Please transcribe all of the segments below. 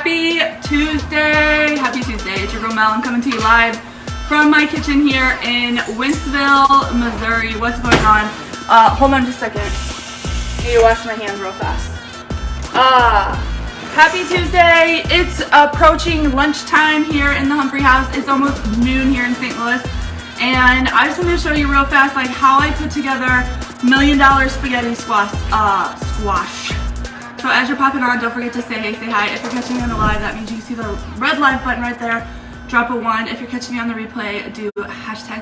Happy Tuesday. Happy Tuesday. It's your girl Mel. I'm coming to you live from my kitchen here in Wentzville, Missouri. What's going on? Hold on just a second. I need to wash my hands real fast. Happy Tuesday. It's approaching lunchtime here in the Humphrey house. It's almost noon here in St. Louis. And I just wanted to show you real fast like how I put together $1 million spaghetti squash. So as you're popping on, don't forget to say hey, say hi. If you're catching me on the live, that means you see the red live button right there. Drop a 1. If you're catching me on the replay, do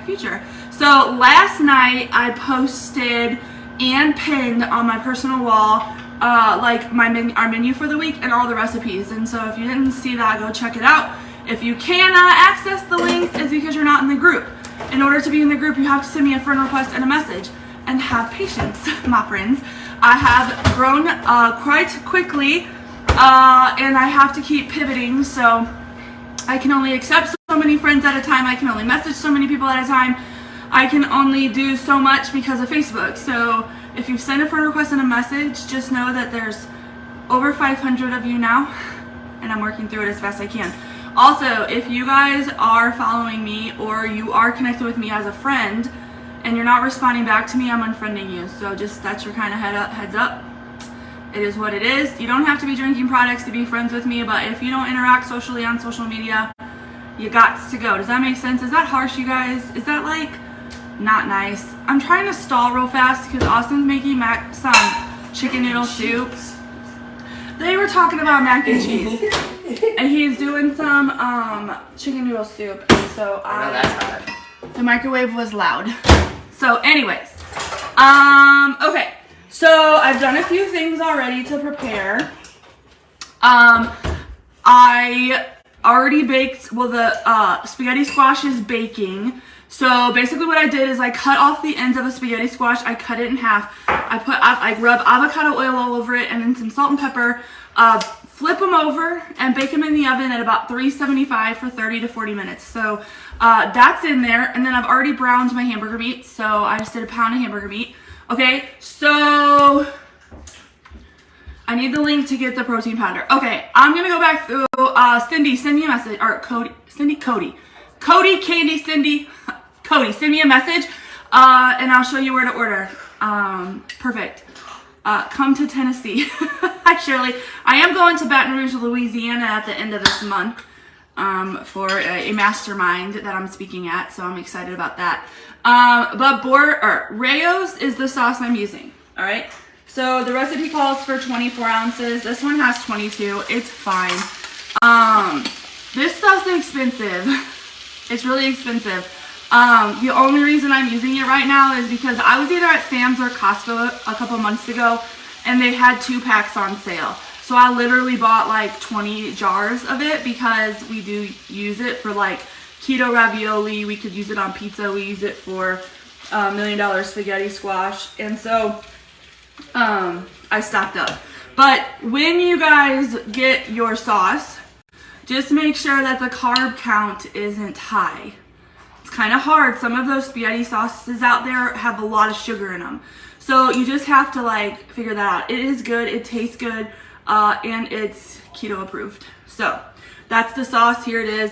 #future. So last night I posted and pinned on my personal wall like our menu for the week and all the recipes. And so if you didn't see that, go check it out. If you cannot access the links, it's because you're not in the group. In order to be in the group, you have to send me a friend request and a message. And have patience, my friends. I have grown quite quickly, and I have to keep pivoting, so I can only accept so many friends at a time. I can only message so many people at a time. I can only do so much because of Facebook. So if you send a friend request and a message, just know that there's over 500 of you now, and I'm working through it as fast as I can. Also, if you guys are following me or you are connected with me as a friend, and you're not responding back to me, I'm unfriending you. So just that's your kind of heads up. It is what it is. You don't have to be drinking products to be friends with me, but if you don't interact socially on social media, you got to go. Does that make sense? Is that harsh, you guys? Is that like not nice? I'm trying to stall real fast because Austin's making some chicken noodle soup. They were talking about mac and cheese, and he's doing some chicken noodle soup. And so the microwave was loud. So anyways, okay, so I've done a few things already to prepare. I already baked, well, the spaghetti squash is baking. So basically what I did is I cut off the ends of a spaghetti squash. I cut it in half. I rub avocado oil all over it and then some salt and pepper. Flip them over and bake them in the oven at about 375 for 30 to 40 minutes. So that's in there. And then I've already browned my hamburger meat. So I just did a pound of hamburger meat. Okay, so I need the link to get the protein powder. Okay, I'm going to go back through. Cindy, send me a message. Or Cody, send me Cody, Candy, Cindy, Cody, send me a message. And I'll show you where to order. Perfect. Come to Tennessee. Hi, Shirley. I am going to Baton Rouge, Louisiana at the end of this month for a mastermind that I'm speaking at, so I'm excited about that. But Rayo's is the sauce I'm using, all right? So the recipe calls for 24 ounces. This one has 22. It's fine. This stuff's expensive. It's really expensive. The only reason I'm using it right now is because I was either at Sam's or Costco a couple months ago and they had 2 packs on sale. So I literally bought like 20 jars of it because we do use it for like keto ravioli. We could use it on pizza. We use it for $1 million spaghetti squash. And so I stocked up. But when you guys get your sauce, just make sure that the carb count isn't high. Kind of hard. Some of those spaghetti sauces out there have a lot of sugar in them. So you just have to like figure that out. It is good. It tastes good. And it's keto approved. So that's the sauce. Here it is.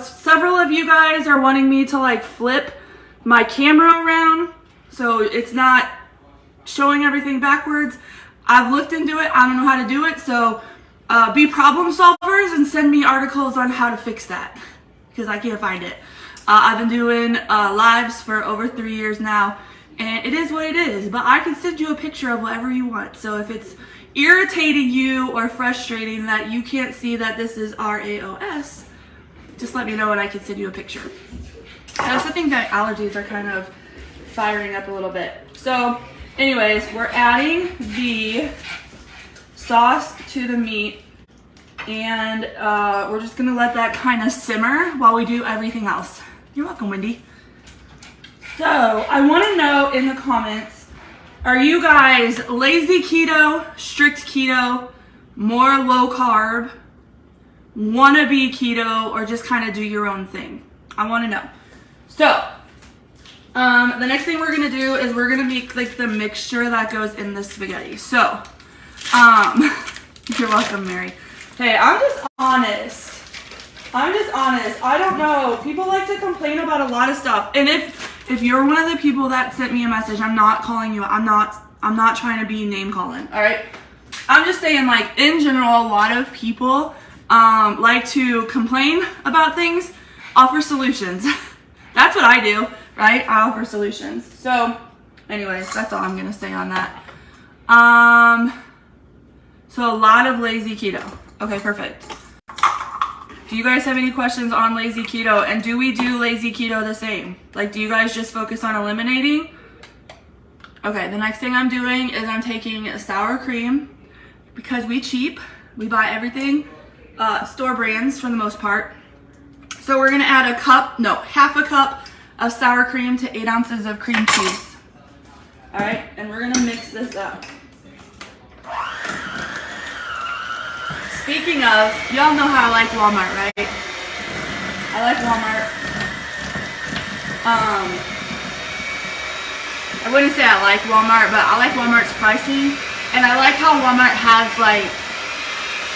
Several of you guys are wanting me to like flip my camera around so it's not showing everything backwards. I've looked into it. I don't know how to do it. So be problem solvers and send me articles on how to fix that because I can't find it. I've been doing lives for over 3 years now, and it is what it is, but I can send you a picture of whatever you want. So if it's irritating you or frustrating that you can't see that this is RAOS, just let me know and I can send you a picture. I also think that allergies are kind of firing up a little bit. So anyways, we're adding the sauce to the meat. And we're just gonna let that kind of simmer while we do everything else. You're welcome, Wendy. So I wanna know in the comments, are you guys lazy keto, strict keto, more low carb, wanna be keto, or just kind of do your own thing? I wanna know. So the next thing we're gonna do is we're gonna make like the mixture that goes in the spaghetti. So you're welcome, Mary. Hey, I'm just honest. I don't know. People like to complain about a lot of stuff. And if you're one of the people that sent me a message, I'm not calling you. I'm not trying to be name calling. All right. I'm just saying, like, in general, a lot of people like to complain about things, offer solutions. That's what I do, right? I offer solutions. So, anyways, that's all I'm gonna say on that. So a lot of lazy keto. Okay, perfect. Do you guys have any questions on lazy keto? And do we do lazy keto the same? Like, do you guys just focus on eliminating? Okay, the next thing I'm doing is I'm taking a sour cream because we cheap. We buy everything store brands for the most part. So we're gonna add half a cup of sour cream to 8 ounces of cream cheese. All right, and we're gonna mix this up. Speaking of, y'all know how I like Walmart, right? I like Walmart. I wouldn't say I like Walmart, but I like Walmart's pricing. And I like how Walmart has like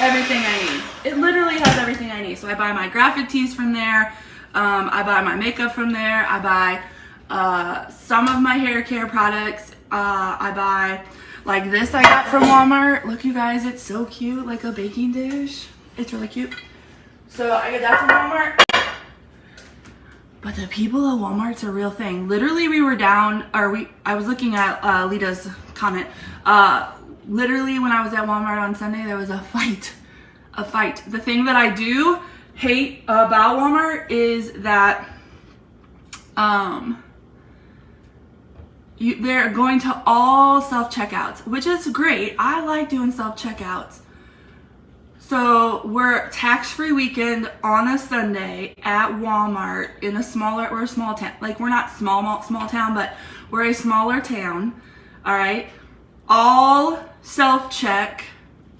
everything I need. It literally has everything I need. So I buy my graphic tees from there. I buy my makeup from there. I buy some of my hair care products. I buy like this I got from Walmart. Look, you guys, it's so cute, like a baking dish. It's really cute. So I get that from Walmart. But the people at Walmart's a real thing. Literally, we were down, I was looking at Lita's comment. Literally, when I was at Walmart on Sunday, there was a fight. The thing that I do hate about Walmart is that they're going to all self-checkouts, which is great. I like doing self-checkouts. So we're tax-free weekend on a Sunday at Walmart in we're a small town. Like, we're not small town, but we're a smaller town. All right. All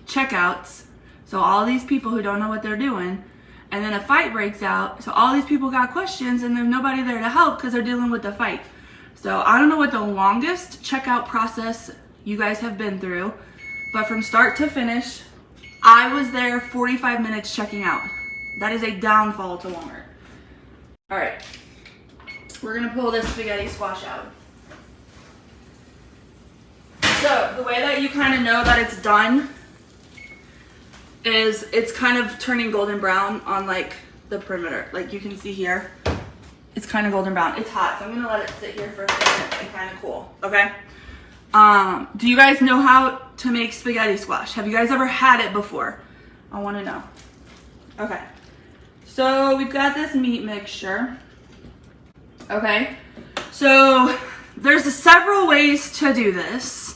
checkouts. So all these people who don't know what they're doing, and then a fight breaks out. So all these people got questions and there's nobody there to help because they're dealing with the fight. So I don't know what the longest checkout process you guys have been through, but from start to finish, I was there 45 minutes checking out. That is a downfall to Walmart. All right, we're gonna pull this spaghetti squash out. So the way that you kind of know that it's done is it's kind of turning golden brown on like the perimeter. Like you can see here, it's kind of golden brown. It's hot, so I'm gonna let it sit here for a second and kind of cool, okay? Do you guys know how to make spaghetti squash? Have you guys ever had it before? I wanna know. Okay, so we've got this meat mixture. Okay, so there's several ways to do this.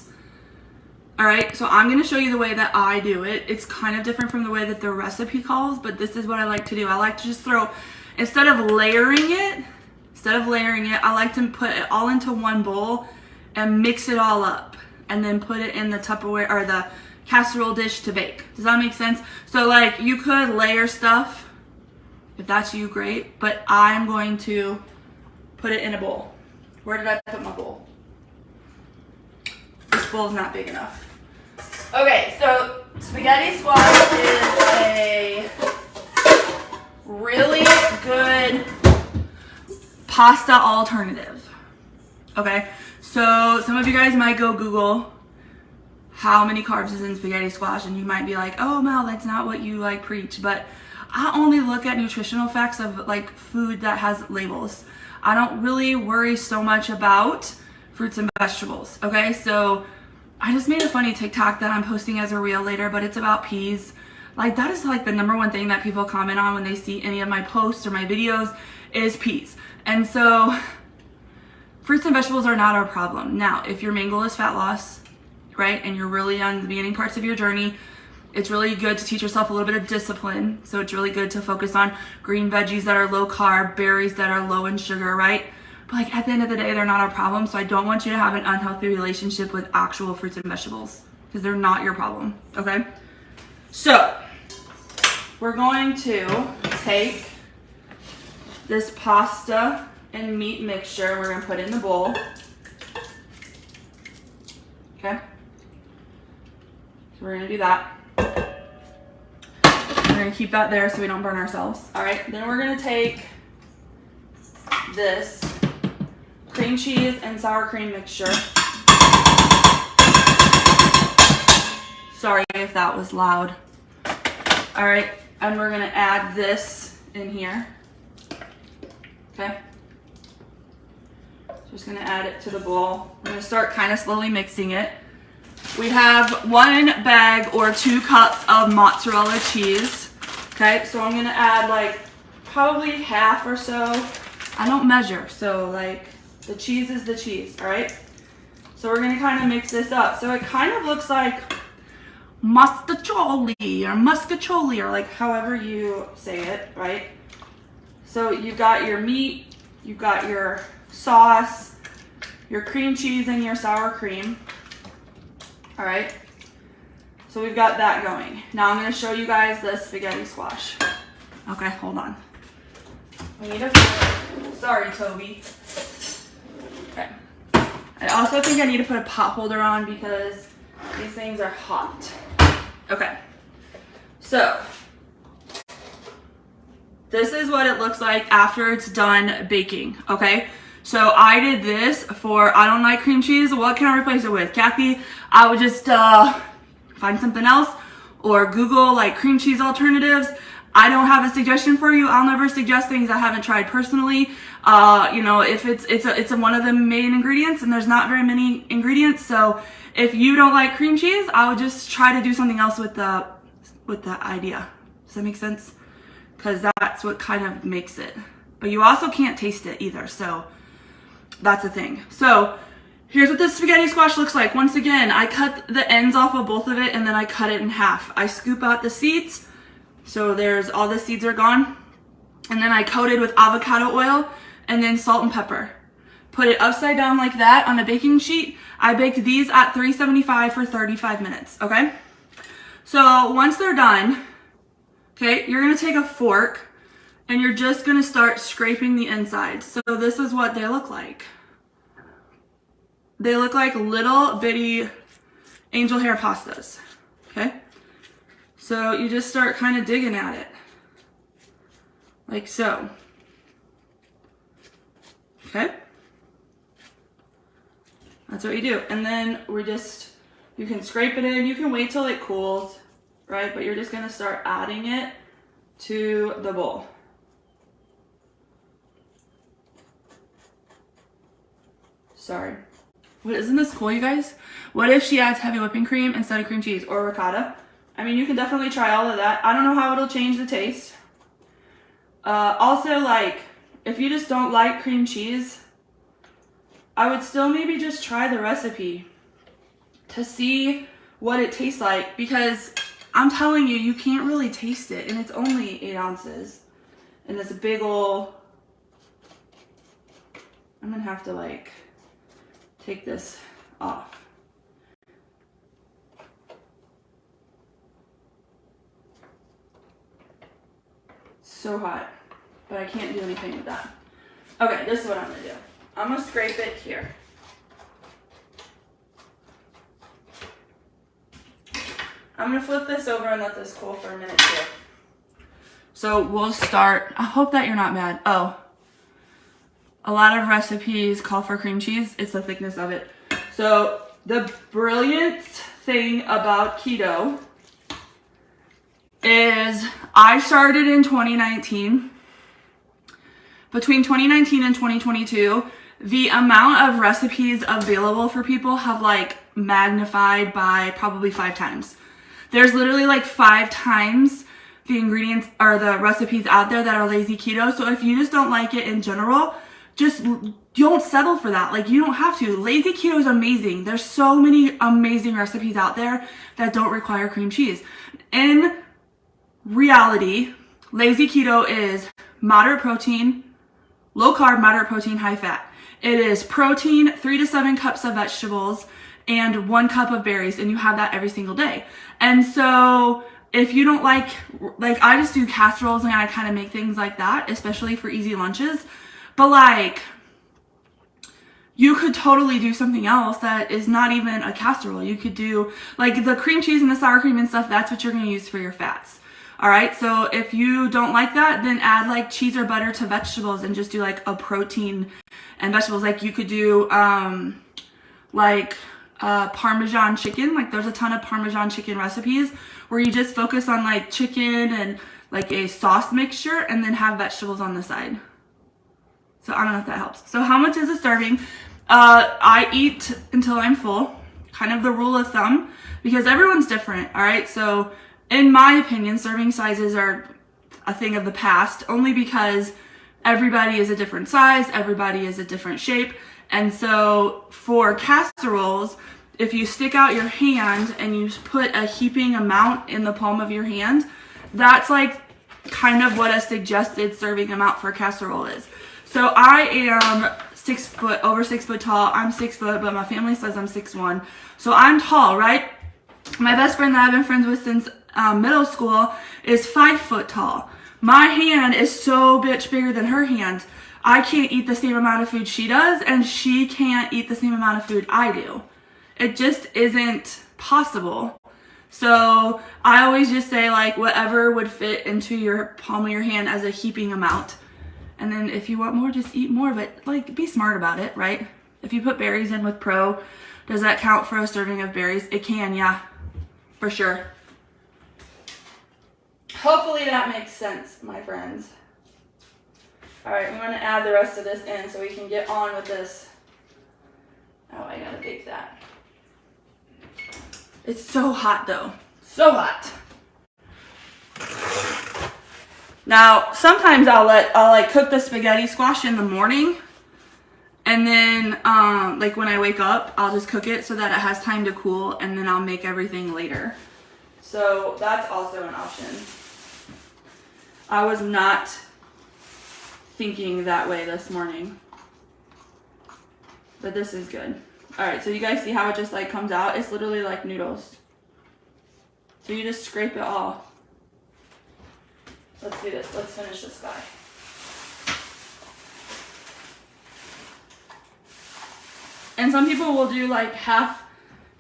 All right, so I'm gonna show you the way that I do it. It's kind of different from the way that the recipe calls, but this is what I like to do. I like to just throw, instead of layering it, I like to put it all into one bowl and mix it all up and then put it in the Tupperware or the casserole dish to bake. Does that make sense? So like you could layer stuff, if that's you, great, but I'm going to put it in a bowl. Where did I put my bowl? This bowl is not big enough. Okay, so spaghetti squash is a really good pasta alternative. Okay, so some of you guys might go Google how many carbs is in spaghetti squash, and you might be like, oh Mel, that's not what you like preach. But I only look at nutritional facts of like food that has labels. I don't really worry so much about fruits and vegetables. Okay, so I just made a funny TikTok that I'm posting as a reel later, but it's about peas. Like that is like the #1 thing that people comment on when they see any of my posts or my videos is peas. And so fruits and vegetables are not our problem. Now, if your main goal is fat loss, right, and you're really on the beginning parts of your journey, it's really good to teach yourself a little bit of discipline. So it's really good to focus on green veggies that are low carb, berries that are low in sugar, right? But like at the end of the day, they're not our problem. So I don't want you to have an unhealthy relationship with actual fruits and vegetables because they're not your problem, okay? So we're going to take this pasta and meat mixture. We're gonna put it in the bowl, okay? So we're gonna do that. We're gonna keep that there so we don't burn ourselves. All right, then we're gonna take this cream cheese and sour cream mixture. Sorry if that was loud. All right, and we're gonna add this in here. Okay. Just gonna add it to the bowl. I'm gonna start kind of slowly mixing it. We have 1 bag or 2 cups of mozzarella cheese. Okay, so I'm gonna add like probably half or so. I don't measure, so like the cheese is the cheese, all right? So we're gonna kind of mix this up. So it kind of looks like muscatoli or like however you say it, right? So you've got your meat, you've got your sauce, your cream cheese, and your sour cream. All right, so we've got that going. Now I'm going to show you guys the spaghetti squash. Okay, hold on. We need a fork. Sorry, Toby. Okay. I also think I need to put a pot holder on because these things are hot. Okay, so this is what it looks like after it's done baking, okay? So I did this for, I don't like cream cheese. What can I replace it with? Kathy, I would just find something else or Google like cream cheese alternatives. I don't have a suggestion for you. I'll never suggest things I haven't tried personally. You know, if it's one of the main ingredients and there's not very many ingredients. So if you don't like cream cheese, I would just try to do something else with the idea. Does that make sense? Because that's what kind of makes it. But you also can't taste it either. So that's the thing. So here's what the spaghetti squash looks like. Once again, I cut the ends off of both of it and then I cut it in half. I scoop out the seeds. So there's all the seeds are gone. And then I coat it with avocado oil and then salt and pepper. Put it upside down like that on a baking sheet. I baked these at 375 for 35 minutes, okay? So once they're done, okay, you're gonna take a fork and you're just gonna start scraping the inside. So this is what they look like. They look like little bitty angel hair pastas, okay? So you just start kind of digging at it, like so, okay? That's what you do. And then you can scrape it in, you can wait till it cools, right? But you're just gonna start adding it to the bowl. Sorry. What, isn't this cool, you guys? What if she adds heavy whipping cream instead of cream cheese or ricotta? I mean, you can definitely try all of that. I don't know how it'll change the taste. Also, like, if you just don't like cream cheese, I would still maybe just try the recipe to see what it tastes like, because I'm telling you, you can't really taste it, and it's only 8 ounces. And it's a big ol', I'm gonna have to like take this off. So hot, but I can't do anything with that. Okay, this is what I'm gonna do. I'm gonna scrape it here. I'm gonna flip this over and let this cool for a minute too. So we'll start, I hope that you're not mad. Oh, a lot of recipes call for cream cheese. It's the thickness of it. So the brilliant thing about keto is I started in 2019. Between 2019 and 2022, the amount of recipes available for people have like magnified by probably 5 times. There's literally like 5 times the ingredients or the recipes out there that are lazy keto. So if you just don't like it in general, just don't settle for that. Like, you don't have to. Lazy keto is amazing. There's so many amazing recipes out there that don't require cream cheese. In reality, lazy keto is moderate protein, low carb, moderate protein, high fat. It is protein, 3 to 7 cups of vegetables, and 1 cup of berries, and you have that every single day. And so if you don't like I just do casseroles and I kind of make things like that, especially for easy lunches. But like, you could totally do something else that is not even a casserole. You could do like the cream cheese and the sour cream and stuff. That's what you're going to use for your fats. All right, so if you don't like that, then add like cheese or butter to vegetables and just do like a protein and vegetables. Like you could do Parmesan chicken. Like there's a ton of Parmesan chicken recipes where you just focus on like chicken and like a sauce mixture and then have vegetables on the side. So I don't know if that helps. So how much is a serving? I eat until I'm full, kind of the rule of thumb, because everyone's different. All right, so in my opinion, serving sizes are a thing of the past, only because everybody is a different size, everybody is a different shape. And so for casseroles, if you stick out your hand and you put a heaping amount in the palm of your hand, that's like kind of what a suggested serving amount for casserole is. So I am 6 foot, over 6 foot tall. I'm 6 foot, but my family says I'm 6'1". So I'm tall, right? My best friend that I've been friends with since middle school is 5 foot tall. My hand is so bitch bigger than her hand. I can't eat the same amount of food she does, and she can't eat the same amount of food I do. It just isn't possible. So I always just say like whatever would fit into your palm of your hand as a heaping amount. And then if you want more, just eat more, but like be smart about it, right? If you put berries in with Pro, does that count for a serving of berries? It can, yeah, for sure. Hopefully that makes sense, my friends. All right, I'm gonna add the rest of this in so we can get on with this. Oh, I gotta bake that. It's so hot though, so hot. Now, sometimes I'll like cook the spaghetti squash in the morning, and then like when I wake up, I'll just cook it so that it has time to cool, and then I'll make everything later. So that's also an option. I was not thinking that way this morning, but this is good. All right, so you guys see how it just like comes out? It's literally like noodles. So you just scrape it all. Let's do this. Let's finish this guy. And some people will do like half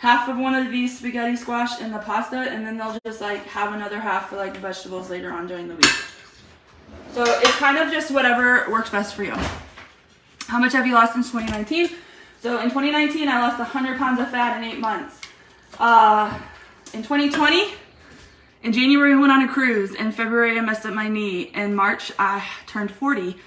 of one of these spaghetti squash in the pasta, and then they'll just like have another half for like vegetables later on during the week. So it's kind of just whatever works best for you. How much have you lost since 2019? So in 2019, I lost 100 pounds of fat in 8 months. In 2020, in January, I went on a cruise. In February, I messed up my knee. In March, I turned 40.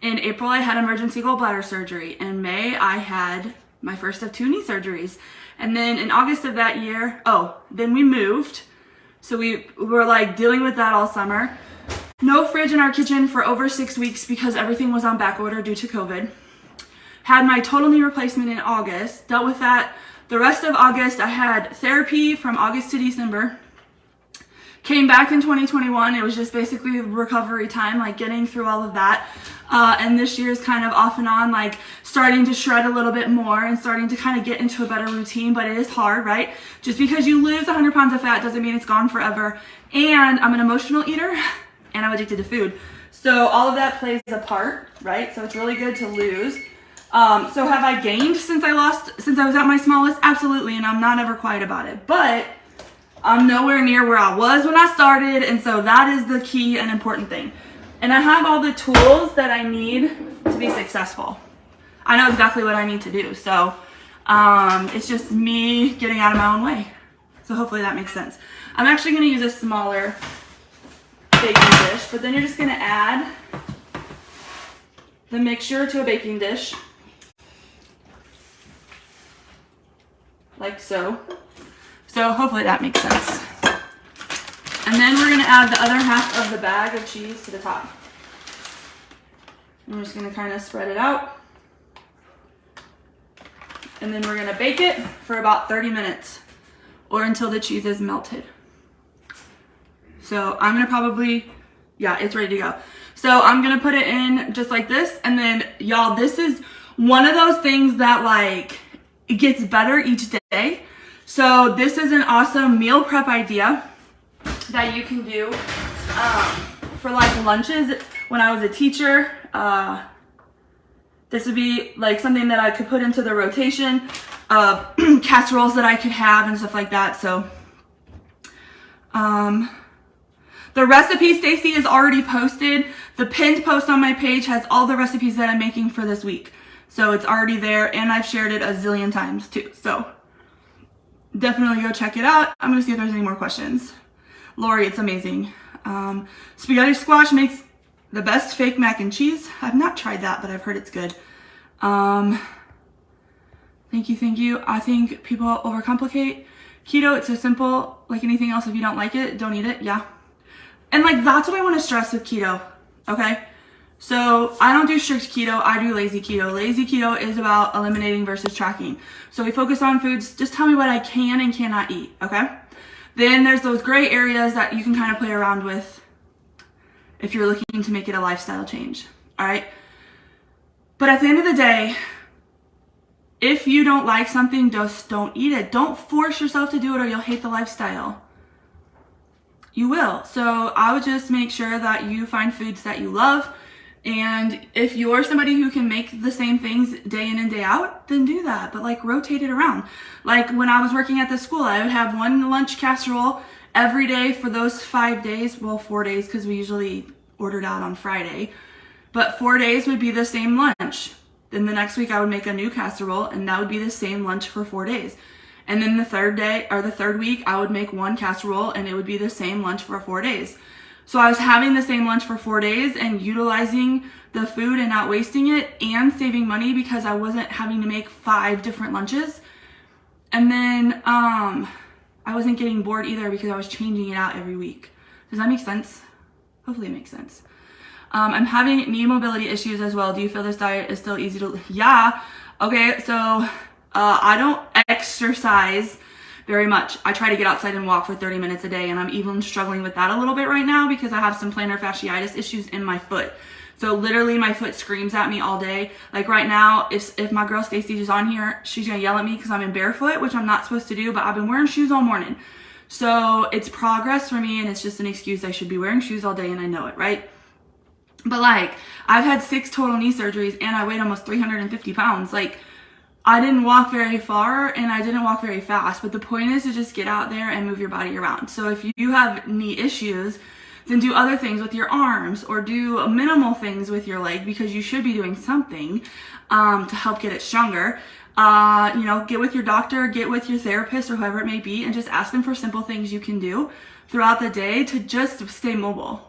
In April, I had emergency gallbladder surgery. In May, I had my first of 2 knee surgeries. And then in August of that year, then we moved. So we were like dealing with that all summer. No fridge in our kitchen for over 6 weeks because everything was on back order due to COVID. Had my total knee replacement in August. Dealt with that. The rest of August, I had therapy from August to December. Came back in 2021. It was just basically recovery time, like getting through all of that. And this year is kind of off and on, like starting to shred a little bit more and starting to kind of get into a better routine, but it is hard, right? Just because you lose 100 pounds of fat doesn't mean it's gone forever. And I'm an emotional eater and I'm addicted to food. So all of that plays a part, right? So it's really good to lose. So have I gained since I was at my smallest? Absolutely, and I'm not ever quiet about it. But I'm nowhere near where I was when I started, and so that is the key and important thing. And I have all the tools that I need to be successful. I know exactly what I need to do, so it's just me getting out of my own way. So hopefully that makes sense. I'm actually going to use a smaller baking dish, but then you're just going to add the mixture to a baking dish. Like so. So hopefully that makes sense. And then we're going to add the other half of the bag of cheese to the top. I'm just going to kind of spread it out. And then we're going to bake it for about 30 minutes or until the cheese is melted. So I'm going to probably, yeah, it's ready to go. So I'm going to put it in just like this. And then y'all, this is one of those things that like, it gets better each day. So this is an awesome meal prep idea that you can do for like lunches. When I was a teacher, this would be like something that I could put into the rotation of casseroles that I could have and stuff like that. So The recipe, Stacy, is already posted. The pinned post on my page has all the recipes that I'm making for this week. So it's already there, and I've shared it a zillion times too. So definitely go check it out. I'm gonna see if there's any more questions. Lori, it's amazing. Spaghetti squash makes the best fake mac and cheese. I've not tried that, but I've heard it's good. Thank you. I think people overcomplicate keto. It's so simple, like anything else. If you don't like it, don't eat it. Yeah. And like, that's what I want to stress with keto. Okay. So I don't do strict keto. I do lazy keto. Lazy keto is about eliminating versus tracking. So we focus on foods. Just tell me what I can and cannot eat. Okay. Then there's those gray areas that you can kind of play around with if you're looking to make it a lifestyle change. All right. But at the end of the day, if you don't like something, just don't eat it. Don't force yourself to do it or you'll hate the lifestyle. You will. So I would just make sure that you find foods that you love. And if you're somebody who can make the same things day in and day out, then do that. But like, rotate it around. Like when I was working at the school, I would have one lunch casserole every day for those 5 days. Well, 4 days, because we usually ordered out on Friday. But 4 days would be the same lunch. Then the next week I would make a new casserole, and that would be the same lunch for 4 days. And then the third day, or the third week, I would make one casserole, and it would be the same lunch for 4 days. So I was having the same lunch for 4 days and utilizing the food and not wasting it and saving money because I wasn't having to make 5 different lunches. And then I wasn't getting bored either because I was changing it out every week. Does that make sense? Hopefully it makes sense. I'm having knee mobility issues as well. Do you feel this diet is still easy to... Yeah. Okay, so I don't exercise very much. I try to get outside and walk for 30 minutes a day, and I'm even struggling with that a little bit right now because I have some plantar fasciitis issues in my foot. So literally my foot screams at me all day. Like right now, if my girl Stacy is on here, she's gonna yell at me because I'm in barefoot, which I'm not supposed to do, but I've been wearing shoes all morning. So it's progress for me, and it's just an excuse. I should be wearing shoes all day, and I know it, right? But like, I've had 6 total knee surgeries, and I weighed almost 350 pounds. Like, I didn't walk very far, and I didn't walk very fast. But the point is to just get out there and move your body around. So if you have knee issues, then do other things with your arms, or do minimal things with your leg, because you should be doing something to help get it stronger. You know, get with your doctor, get with your therapist, or whoever it may be, and just ask them for simple things you can do throughout the day to just stay mobile.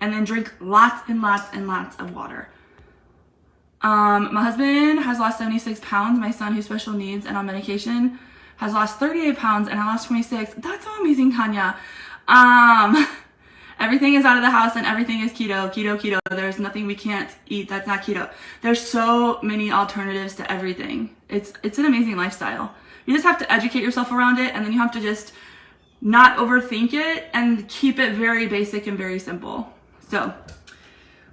And then drink lots and lots and lots of water. My husband has lost 76 pounds. My son, who's special needs and on medication, has lost 38 pounds, and I lost 26. That's so amazing, Tanya. Everything is out of the house, and everything is keto, keto, keto. There's nothing we can't eat that's not keto. There's so many alternatives to everything. It's an amazing lifestyle. You just have to educate yourself around it, and then you have to just not overthink it and keep it very basic and very simple. So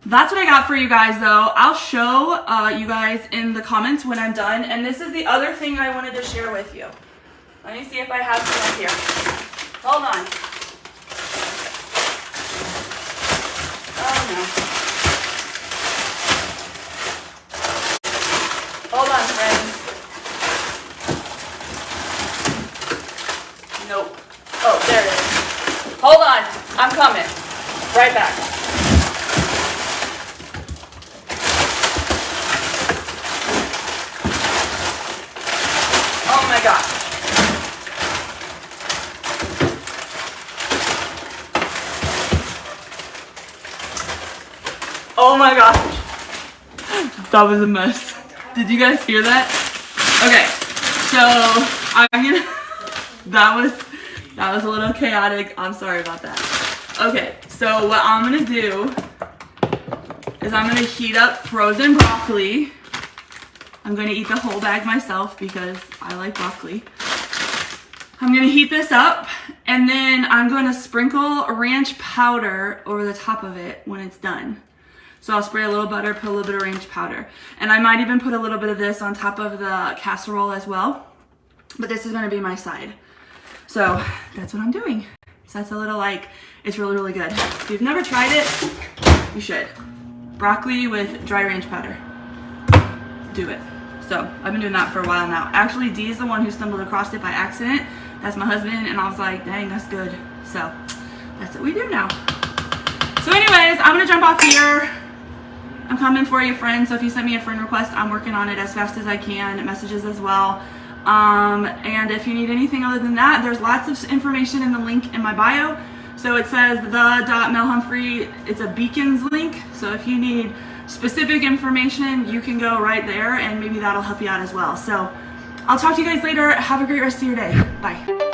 that's what I got for you guys, though. I'll show you guys in the comments when I'm done. And this is the other thing I wanted to share with you. Let me see if I have some up here. Hold on. Oh, no. Hold on, friends. Nope. Oh, there it is. Hold on. I'm coming. Right back. Oh my gosh. Oh my gosh. That was a mess. Did you guys hear that? Okay. So I'm gonna that was a little chaotic. I'm sorry about that. Okay, so what I'm gonna do is I'm gonna heat up frozen broccoli. I'm going to eat the whole bag myself because I like broccoli. I'm going to heat this up, and then I'm going to sprinkle ranch powder over the top of it when it's done. So I'll spray a little butter, put a little bit of ranch powder. And I might even put a little bit of this on top of the casserole as well. But this is going to be my side. So that's what I'm doing. So that's a little like, it's really, really good. If you've never tried it, you should. Broccoli with dry ranch powder. Do it. So I've been doing that for a while now. Actually, Dee is the one who stumbled across it by accident. That's my husband, and I was like, dang, that's good. So that's what we do now. off here. I'm coming for you, friend. So if you send me a friend request, I'm working on it as fast as I can. Messages as well. And if you need anything other than that, there's lots of information in the link in my bio. So it says the.MelHumphrey. It's a beacons link. So if you need specific information, you can go right there, and maybe that'll help you out as well. So I'll talk to you guys later. Have a great rest of your day. Bye.